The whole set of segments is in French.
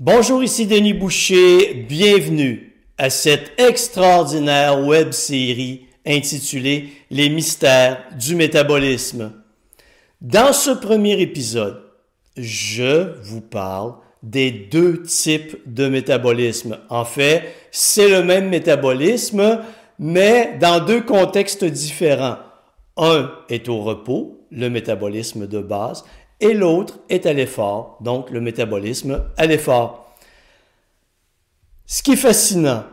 Bonjour, ici Denis Boucher, bienvenue à cette extraordinaire web-série intitulée « Les mystères du métabolisme ». Dans ce premier épisode, je vous parle des deux types de métabolisme. En fait, c'est le même métabolisme, mais dans deux contextes différents. Un est au repos, le métabolisme de base, et l'autre est à l'effort, donc le métabolisme à l'effort. Ce qui est fascinant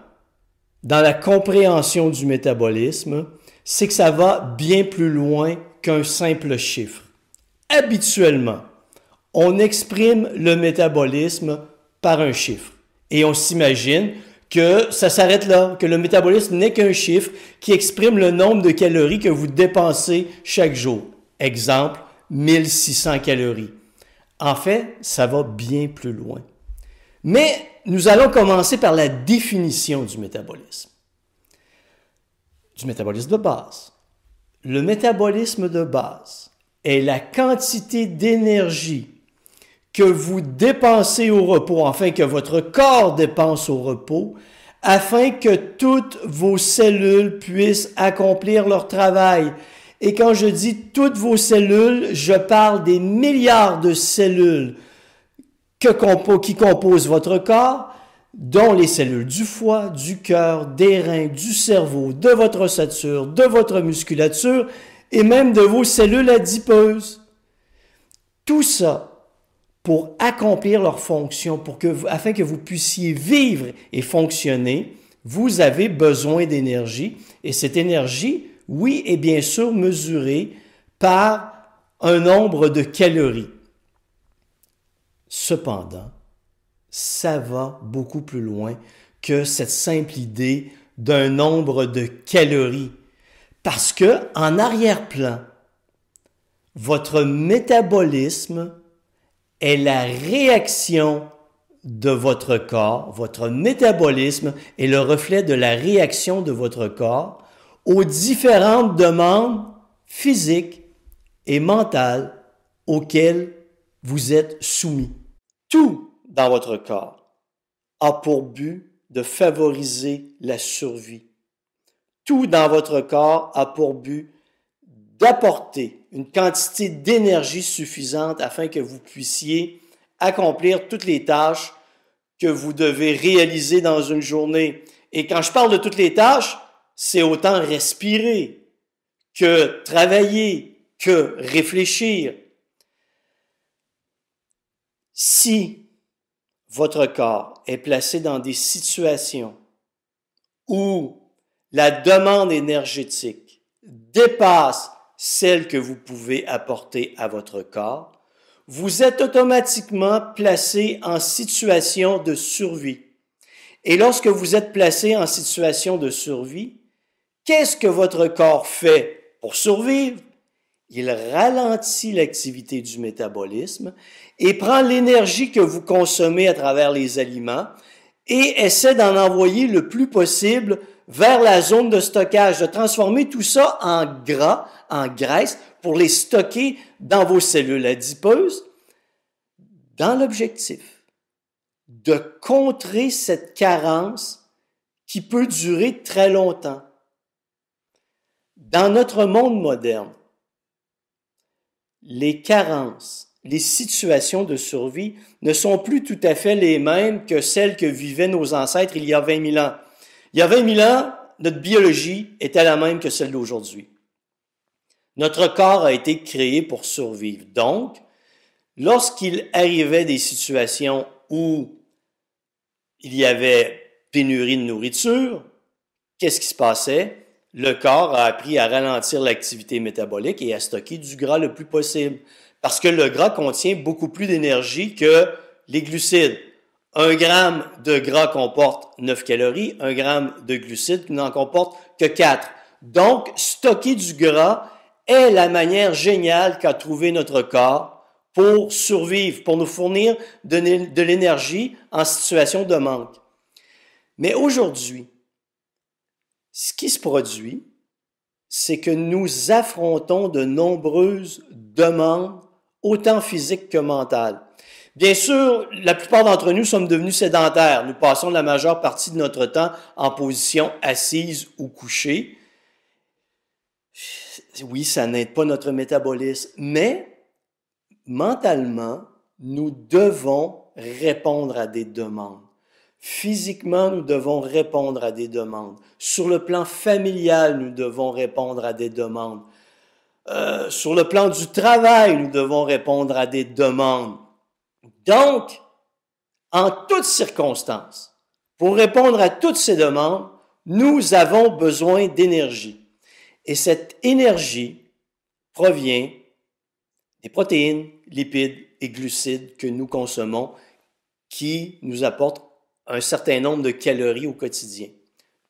dans la compréhension du métabolisme, c'est que ça va bien plus loin qu'un simple chiffre. Habituellement, on exprime le métabolisme par un chiffre et on s'imagine que ça s'arrête là, que le métabolisme n'est qu'un chiffre qui exprime le nombre de calories que vous dépensez chaque jour. Exemple, 1600 calories. En fait, ça va bien plus loin. Mais nous allons commencer par la définition du métabolisme de base. Le métabolisme de base est la quantité d'énergie que vous dépensez au repos, enfin que votre corps dépense au repos, afin que toutes vos cellules puissent accomplir leur travail. Et quand je dis toutes vos cellules, je parle des milliards de cellules qui composent votre corps, dont les cellules du foie, du cœur, des reins, du cerveau, de votre ossature, de votre musculature et même de vos cellules adipeuses. Tout ça pour accomplir leur fonction, afin que vous puissiez vivre et fonctionner, vous avez besoin d'énergie. Et cette énergie, oui, est bien sûr mesurée par un nombre de calories. Cependant, ça va beaucoup plus loin que cette simple idée d'un nombre de calories. Parce que, en arrière-plan, votre métabolisme est la réaction de votre corps. Votre métabolisme est le reflet de la réaction de votre corps aux différentes demandes physiques et mentales auxquelles vous êtes soumis. Tout dans votre corps a pour but de favoriser la survie. Tout dans votre corps a pour but d'apporter une quantité d'énergie suffisante afin que vous puissiez accomplir toutes les tâches que vous devez réaliser dans une journée. Et quand je parle de toutes les tâches, c'est autant respirer que travailler, que réfléchir. Si votre corps est placé dans des situations où la demande énergétique dépasse celle que vous pouvez apporter à votre corps, vous êtes automatiquement placé en situation de survie. Et lorsque vous êtes placé en situation de survie, qu'est-ce que votre corps fait pour survivre? Il ralentit l'activité du métabolisme et prend l'énergie que vous consommez à travers les aliments et essaie d'en envoyer le plus possible vers la zone de stockage, de transformer tout ça en gras, en graisse, pour les stocker dans vos cellules adipeuses, dans l'objectif de contrer cette carence qui peut durer très longtemps. Dans notre monde moderne, les carences, les situations de survie ne sont plus tout à fait les mêmes que celles que vivaient nos ancêtres il y a 20 000 ans. Il y a 20 000 ans, notre biologie était la même que celle d'aujourd'hui. Notre corps a été créé pour survivre. Donc, lorsqu'il arrivait des situations où il y avait pénurie de nourriture, qu'est-ce qui se passait? Le corps a appris à ralentir l'activité métabolique et à stocker du gras le plus possible. Parce que le gras contient beaucoup plus d'énergie que les glucides. 1 gramme de gras comporte 9 calories, 1 gramme de glucides n'en comporte que 4. Donc, stocker du gras est la manière géniale qu'a trouvé notre corps pour survivre, pour nous fournir de l'énergie en situation de manque. Mais aujourd'hui, ce qui se produit, c'est que nous affrontons de nombreuses demandes, autant physiques que mentales. Bien sûr, la plupart d'entre nous sommes devenus sédentaires. Nous passons la majeure partie de notre temps en position assise ou couchée. Oui, ça n'aide pas notre métabolisme, mais mentalement, nous devons répondre à des demandes. Physiquement, nous devons répondre à des demandes. Sur le plan familial, nous devons répondre à des demandes. Sur le plan du travail, nous devons répondre à des demandes. Donc, en toutes circonstances, pour répondre à toutes ces demandes, nous avons besoin d'énergie. Et cette énergie provient des protéines, lipides et glucides que nous consommons qui nous apportent un certain nombre de calories au quotidien.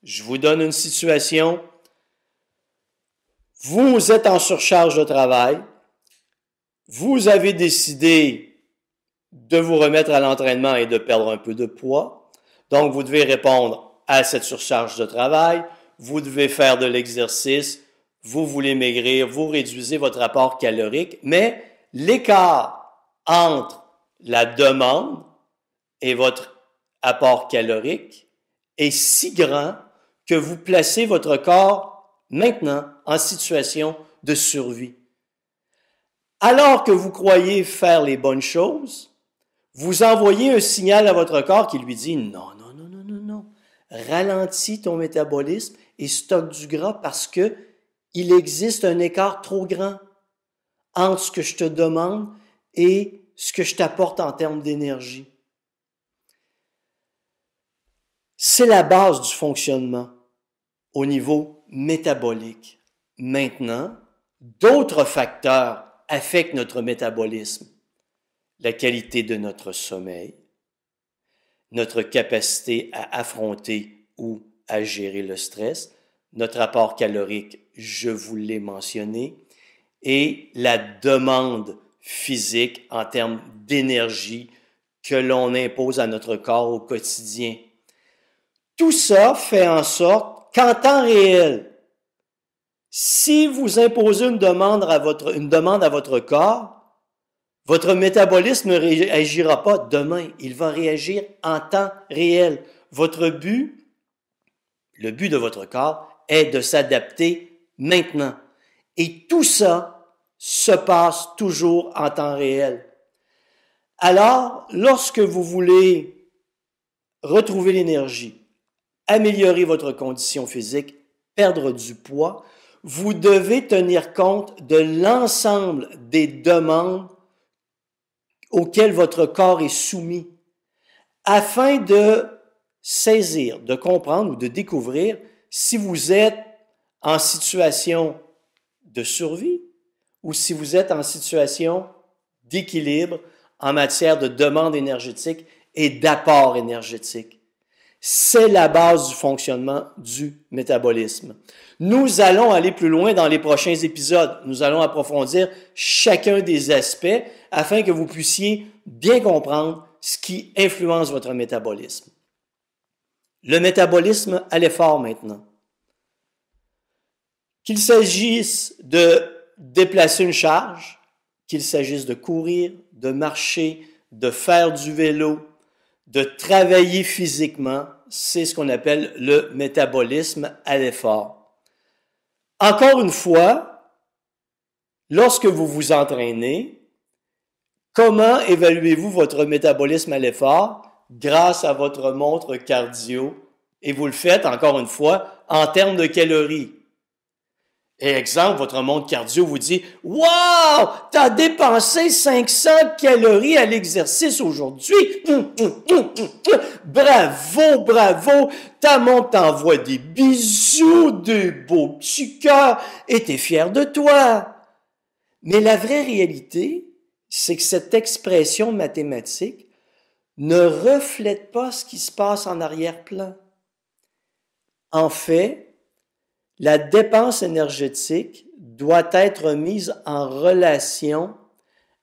Je vous donne une situation. Vous êtes en surcharge de travail. Vous avez décidé de vous remettre à l'entraînement et de perdre un peu de poids. Donc, vous devez répondre à cette surcharge de travail. Vous devez faire de l'exercice. Vous voulez maigrir. Vous réduisez votre apport calorique. Mais l'écart entre la demande et votre apport calorique est si grand que vous placez votre corps maintenant en situation de survie. Alors que vous croyez faire les bonnes choses, vous envoyez un signal à votre corps qui lui dit non, non, non, non, non, non. Ralentis ton métabolisme et stocke du gras parce que il existe un écart trop grand entre ce que je te demande et ce que je t'apporte en termes d'énergie. C'est la base du fonctionnement au niveau métabolique. Maintenant, d'autres facteurs affectent notre métabolisme. La qualité de notre sommeil, notre capacité à affronter ou à gérer le stress, notre apport calorique, je vous l'ai mentionné, et la demande physique en termes d'énergie que l'on impose à notre corps au quotidien. Tout ça fait en sorte qu'en temps réel, si vous imposez une demande à votre corps, votre métabolisme ne réagira pas demain, il va réagir en temps réel. Le but de votre corps est de s'adapter maintenant. Et tout ça se passe toujours en temps réel. Alors, lorsque vous voulez retrouver l'énergie, améliorer votre condition physique, perdre du poids, vous devez tenir compte de l'ensemble des demandes auxquelles votre corps est soumis, afin de saisir, de comprendre ou de découvrir si vous êtes en situation de survie ou si vous êtes en situation d'équilibre en matière de demande énergétique et d'apport énergétique. C'est la base du fonctionnement du métabolisme. Nous allons aller plus loin dans les prochains épisodes. Nous allons approfondir chacun des aspects afin que vous puissiez bien comprendre ce qui influence votre métabolisme. Le métabolisme à l'effort maintenant. Qu'il s'agisse de déplacer une charge, qu'il s'agisse de courir, de marcher, de faire du vélo, de travailler physiquement, c'est ce qu'on appelle le métabolisme à l'effort. Encore une fois, lorsque vous vous entraînez, comment évaluez-vous votre métabolisme à l'effort? Grâce à votre montre cardio. Et vous le faites, encore une fois, en termes de calories. Et exemple, votre montre cardio vous dit « Wow! T'as dépensé 500 calories à l'exercice aujourd'hui! Bravo, bravo! Ta montre t'envoie des bisous, des beaux petits cœurs, et t'es fier de toi! » Mais la vraie réalité, c'est que cette expression mathématique ne reflète pas ce qui se passe en arrière-plan. En fait, la dépense énergétique doit être mise en relation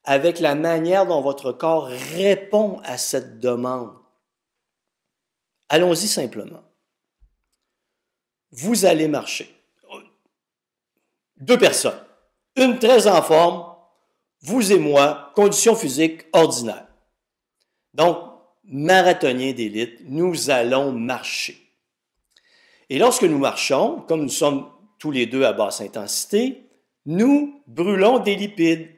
avec la manière dont votre corps répond à cette demande. Allons-y simplement. Vous allez marcher. 2 personnes. Une très en forme, vous et moi, condition physique ordinaire. Donc, marathoniens d'élite, nous allons marcher. Et lorsque nous marchons, comme nous sommes tous les deux à basse intensité, nous brûlons des lipides.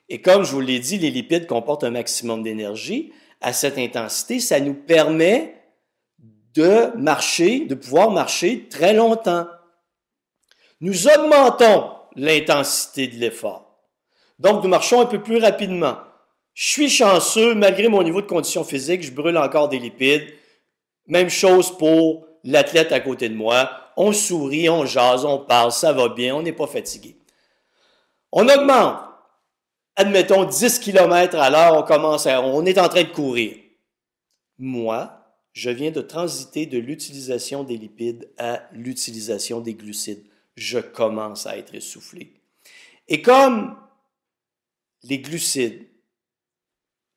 Et comme je vous l'ai dit, les lipides comportent un maximum d'énergie. À cette intensité, ça nous permet de marcher, de pouvoir marcher très longtemps. Nous augmentons l'intensité de l'effort. Donc, nous marchons un peu plus rapidement. Je suis chanceux, malgré mon niveau de condition physique, je brûle encore des lipides. Même chose pour l'athlète à côté de moi. On sourit, on jase, on parle, ça va bien, on n'est pas fatigué. On augmente. Admettons 10 km à l'heure, on est en train de courir. Moi, je viens de transiter de l'utilisation des lipides à l'utilisation des glucides. Je commence à être essoufflé. Et comme les glucides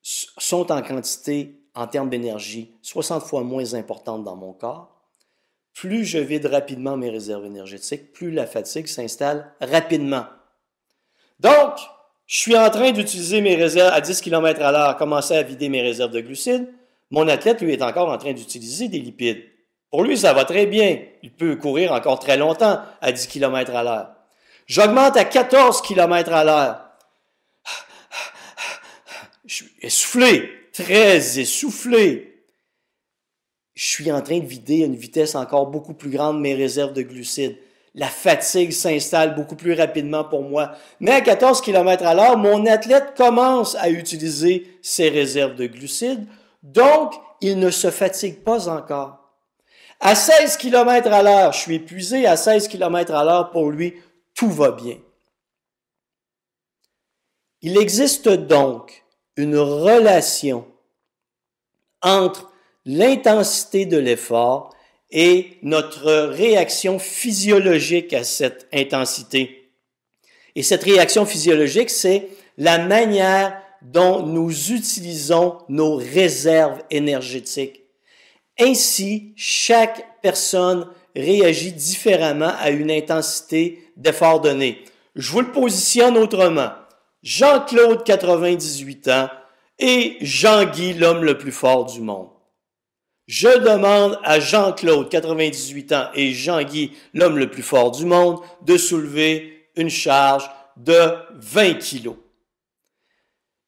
sont en quantité, en termes d'énergie, 60 fois moins importante dans mon corps, plus je vide rapidement mes réserves énergétiques, plus la fatigue s'installe rapidement. Donc, je suis en train d'utiliser mes réserves à 10 km à l'heure, commencer à vider mes réserves de glucides. Mon athlète, lui, est encore en train d'utiliser des lipides. Pour lui, ça va très bien. Il peut courir encore très longtemps à 10 km à l'heure. J'augmente à 14 km à l'heure. Je suis essoufflé, très essoufflé. Je suis en train de vider à une vitesse encore beaucoup plus grande mes réserves de glucides. La fatigue s'installe beaucoup plus rapidement pour moi. Mais à 14 km à l'heure, mon athlète commence à utiliser ses réserves de glucides, donc il ne se fatigue pas encore. À 16 km à l'heure, je suis épuisé. À 16 km à l'heure, pour lui, tout va bien. Il existe donc une relation entre l'intensité de l'effort et notre réaction physiologique à cette intensité. Et cette réaction physiologique, c'est la manière dont nous utilisons nos réserves énergétiques. Ainsi, chaque personne réagit différemment à une intensité d'effort donné. Je vous le positionne autrement. Jean-Claude, 98 ans, et Jean-Guy, l'homme le plus fort du monde. Je demande à Jean-Claude, 98 ans, et Jean-Guy, l'homme le plus fort du monde, de soulever une charge de 20 kilos.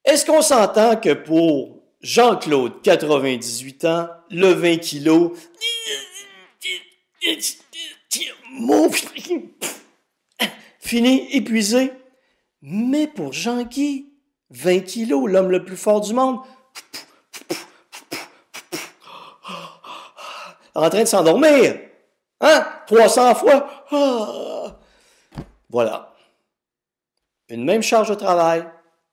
Est-ce qu'on s'entend que pour Jean-Claude, 98 ans, le 20 kilos, fini, épuisé? Mais pour Jean-Guy, 20 kilos, l'homme le plus fort du monde, en train de s'endormir. Hein? 300 fois. Voilà. Une même charge de travail,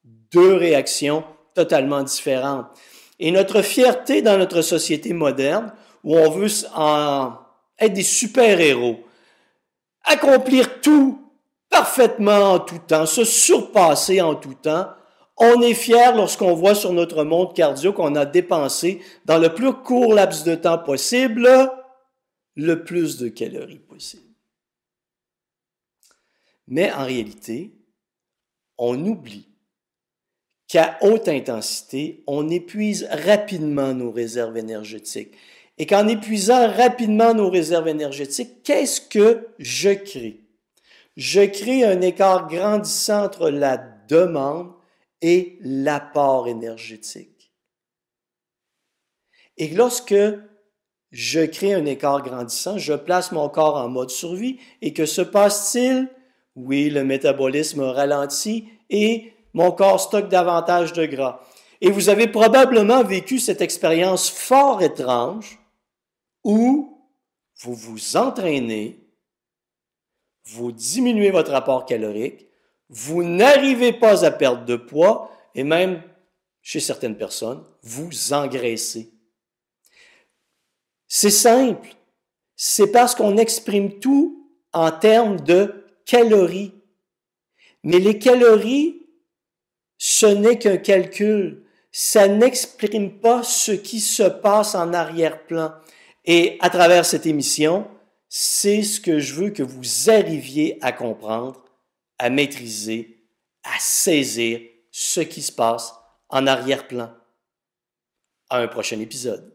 deux réactions totalement différentes. Et notre fierté dans notre société moderne, où on veut être des super-héros, accomplir tout parfaitement en tout temps, se surpasser en tout temps, on est fier lorsqu'on voit sur notre montre cardio qu'on a dépensé dans le plus court laps de temps possible le plus de calories possible. Mais en réalité, on oublie qu'à haute intensité, on épuise rapidement nos réserves énergétiques. Et qu'en épuisant rapidement nos réserves énergétiques, qu'est-ce que je crée? Je crée un écart grandissant entre la demande et l'apport énergétique. Et lorsque je crée un écart grandissant, je place mon corps en mode survie. Et que se passe-t-il? Oui, le métabolisme ralentit et mon corps stocke davantage de gras. Et vous avez probablement vécu cette expérience fort étrange où vous vous entraînez, vous diminuez votre apport calorique, vous n'arrivez pas à perdre de poids et même, chez certaines personnes, vous engraissez. C'est simple. C'est parce qu'on exprime tout en termes de calories. Mais les calories, ce n'est qu'un calcul. Ça n'exprime pas ce qui se passe en arrière-plan. Et à travers cette émission, c'est ce que je veux que vous arriviez à comprendre, à maîtriser, à saisir ce qui se passe en arrière-plan. à un prochain épisode.